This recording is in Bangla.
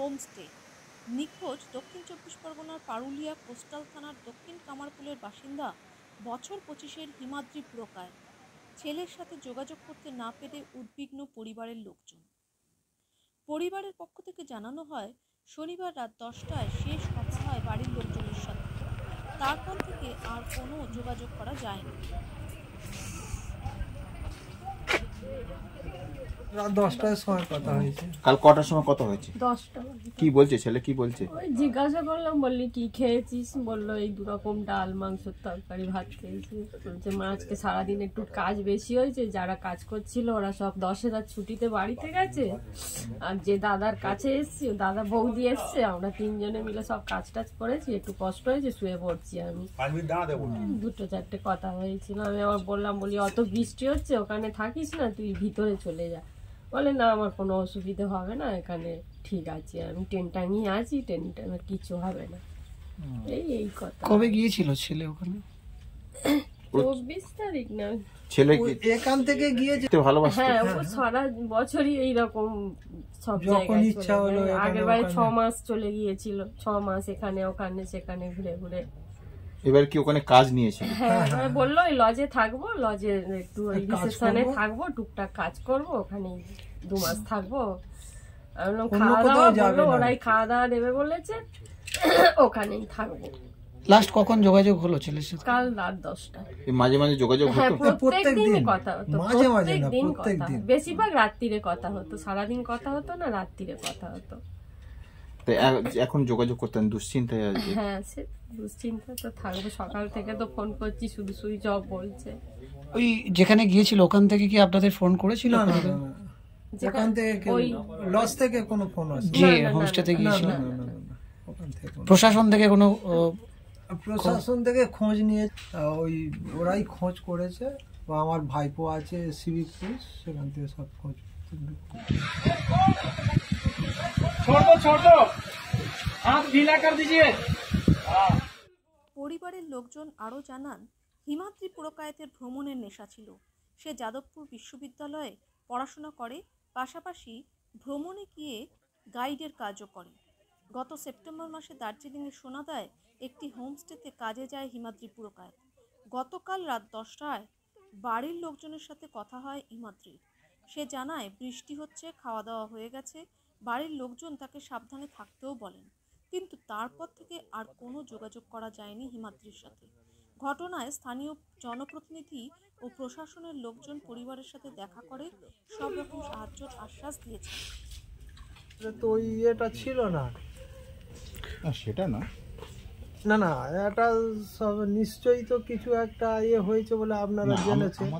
হোমস্টে। নিখোঁজ দক্ষিণ ২৪ পরগনার পারুলিয়া কোস্টাল থানার দক্ষিণ কামারপুলের বাসিন্দা বছর ২৫-এর হিমাদ্রি পুরকায়ত। ছেলের সাথে যোগাযোগ করতে না পেরে উদ্বিগ্ন পরিবারের লোকজন। পরিবারের পক্ষ থেকে জানানো হয়, শনিবার রাত 10টায় শেষ কথা হয় বাড়ির লোকজনের সাথে। তারপর থেকে আর কোনো যোগাযোগ করা যায়নি। রাত 10টার সময় কথা হয়েছে। কাল কটার সময় কথা হয়েছে? 10টা। কি বলছে ছেলে, কি বলছে? ওই জিজ্ঞাসা করলাম, বললি কি খেয়েছিস? বললো এই 2 রকম ডাল, মাংসের তরকারি, ভাত খেয়েছি। বলছে মা আজকে সারাদিন একটু কাজ বেশি হয়েছে, যারা কাজ করছিল ওরা সব 10-এর রাত ছুটিতে বাড়িতে গেছে, আর যে দাদার কাছে এসছি, দাদা বৌদি এসছে, আমরা 3 জনে মিলে সব কাজ টাজ করেছি, একটু কষ্ট হয়েছে, শুয়ে পড়ছি। আমি 2-4টে কথা হয়েছিল। আমি আবার বললাম, বলি অত বৃষ্টি হচ্ছে, ওখানে থাকিস না, তুই ভিতরে চলে যা। বলে না আমার কোনো অসুবিধা হবে না, এখানে ঠিক আছে, আমি টেন টাঙিয়ে আছি, টেনটা আমার কিছু হবে না। এই কথা। কবে গিয়েছিল ছেলে ওখানে? 24 তারিখ না? ছেলে এখান থেকে গিয়েছে ভালোবাসতো? হ্যাঁ, ও সারা বছরই এইরকম সব যখন ইচ্ছা হলো জায়গায়। আগের বারে 6 মাস চলে গিয়েছিল, 6 মাস এখানে ওখানে সেখানে ঘুরে ঘুরে। এবার কি ওখানে কাজ নিয়েছে? হ্যাঁ, বললো ওই লজে থাকবো, লজে একটু ওই রিসেপশনে থাকবো, টুকটাক কাজ করবো, ওখানে 2 মাস থাকবো। আমি বললাম খাওয়া দাওয়া, বললো ওরাই খাওয়া দাওয়া দেবে বলেছে, ওখানেই থাকবো। লাস্ট কখন যোগাযোগ হলো ছেলের সাথে? কাল রাত 10টায়। মাঝে মাঝে যোগাযোগ হ্যাঁ, হতো? প্রত্যেকদিন কথা হতো, মাঝে মাঝে না, প্রত্যেকদিন কথা। প্রত্যেকদিন। বেশিরভাগ রাত্রিরে কথা হতো, সারাদিন কথা হতো না, রাত্রিরে কথা হতো। তো এখন যোগাযোগ করতেন, দুশ্চিন্তায় আছে? হ্যাঁ, সে দুশ্চিন্তা তো থাকবে, সকাল থেকে তো ফোন করছি, শুধু সুইচ অফ বলছে। ওই যেখানে গিয়েছিল ওখান থেকে কি আপনাদের ফোন করেছিল? না, ওখান থেকে ওই লজ থেকে কোনো ফোন আসে? যে হোমস্টেতে গিয়েছিল ওখান থেকে প্রশাসন থেকে কোনো? প্রশাসন থেকে খোঁজ নিয়ে ওই ওরাই খোঁজ করেছে, বা আমার ভাইপো আছে সিভিক পুলিশ, সেখান থেকে সব খোঁজ। পরিবারের লোকজন আরও জানান, হিমাদ্রি পুরকায়তের ভ্রমণের নেশা ছিল। সে যাদবপুর বিশ্ববিদ্যালয়ে পড়াশোনা করে, পাশাপাশি ভ্রমণে গিয়ে গাইডের কাজও করে। গত সেপ্টেম্বর মাসে দার্জিলিংয়ের সোনাদায় একটি হোমস্টেতে কাজে যায় হিমাদ্রি পুরকায়ত। গতকাল রাত 10টায় বাড়ির লোকজনের সাথে কথা হয় হিমাদ্রির। সে জানায় বৃষ্টি হচ্ছে, খাওয়া দাওয়া হয়ে গেছে, বাড়ির লোকজন তাকে সাবধানে থাকতেও বলেন, কিন্তু তারপর থেকে আর কোনো যোগাযোগ করা যায়নি হিমাদ্রির সাথে। ঘটনায় স্থানীয় জনপ্রতিনিধি ও প্রশাসনের লোকজন পরিবারের সাথে দেখা করে সব রকম সাহায্যের আশ্বাস দিয়েছে। তো এটা ছিল না, সেটা না, না এটা সব নিশ্চয়ই তো কিছু একটা হয়েছে বলে আপনারা জেনেছেন।